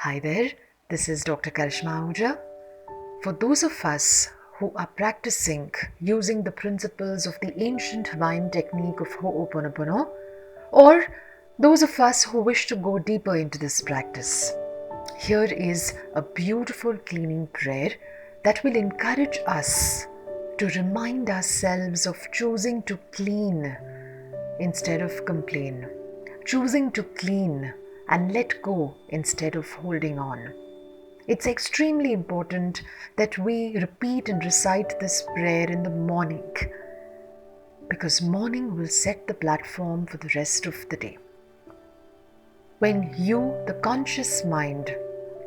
Hi there, this is Dr. Karishma Ahuja. For those of us who are practicing using the principles of the ancient Hawaiian technique of Hooponopono, or those of us who wish to go deeper into this practice, here is a beautiful cleaning prayer that will encourage us to remind ourselves of choosing to clean instead of complain, choosing to clean and let go instead of holding on. It's extremely important that we repeat and recite this prayer in the morning, because morning will set the platform for the rest of the day. When you, the conscious mind,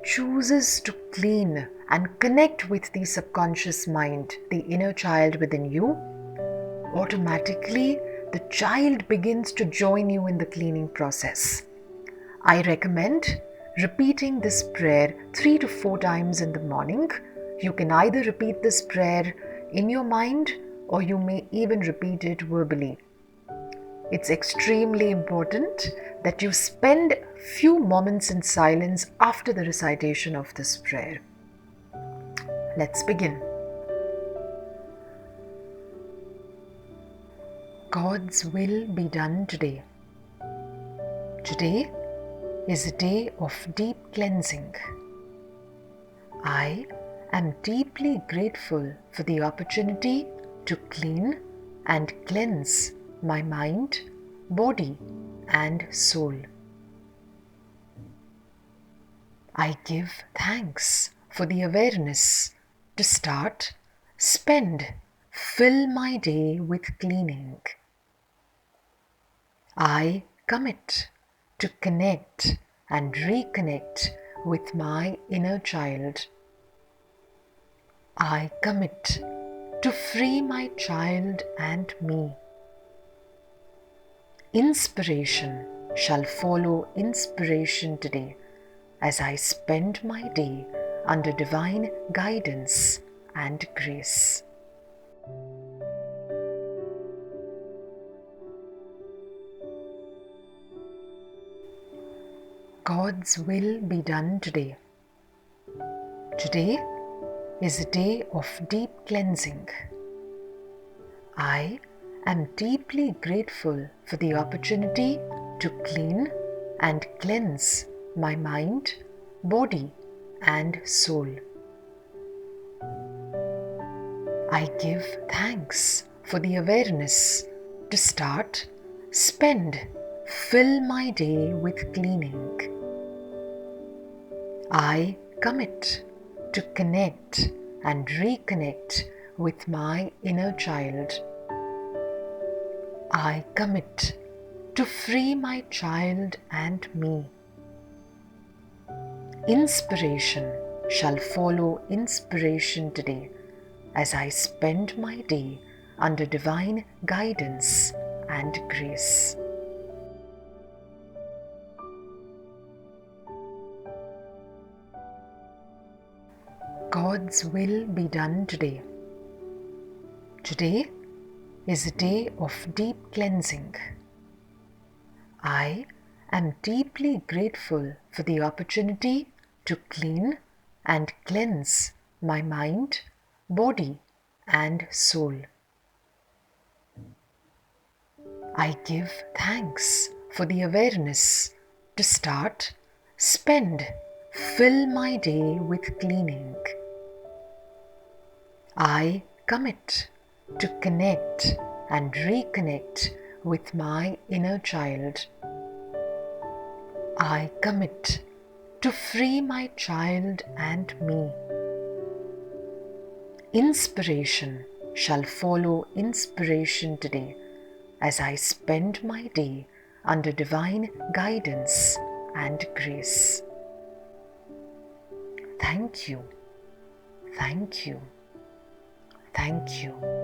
chooses to clean and connect with the subconscious mind, the inner child within you, automatically the child begins to join you in the cleaning process. I recommend repeating this prayer 3 to 4 times in the morning. You can either repeat this prayer in your mind or you may even repeat it verbally. It's extremely important that you spend few moments in silence after the recitation of this prayer. Let's begin. God's will be done today. Today is a day of deep cleansing. I am deeply grateful for the opportunity to clean and cleanse my mind, body, and soul. I give thanks for the awareness to start, spend, fill my day with cleaning. I commit to connect and reconnect with my inner child. I commit to free my child and me. Inspiration shall follow inspiration today as I spend my day under divine guidance and grace. God's will be done today. Today is a day of deep cleansing. I am deeply grateful for the opportunity to clean and cleanse my mind, body, and soul. I give thanks for the awareness to start, spend, fill my day with cleaning. I commit to connect and reconnect with my inner child. I commit to free my child and me. Inspiration shall follow inspiration today as I spend my day under divine guidance and grace. God's will be done today. Today is a day of deep cleansing. I am deeply grateful for the opportunity to clean and cleanse my mind, body, and soul. I give thanks for the awareness to start, spend, fill my day with cleaning. I commit to connect and reconnect with my inner child. I commit to free my child and me. Inspiration shall follow inspiration today as I spend my day under divine guidance and grace. Thank you, thank you, thank you.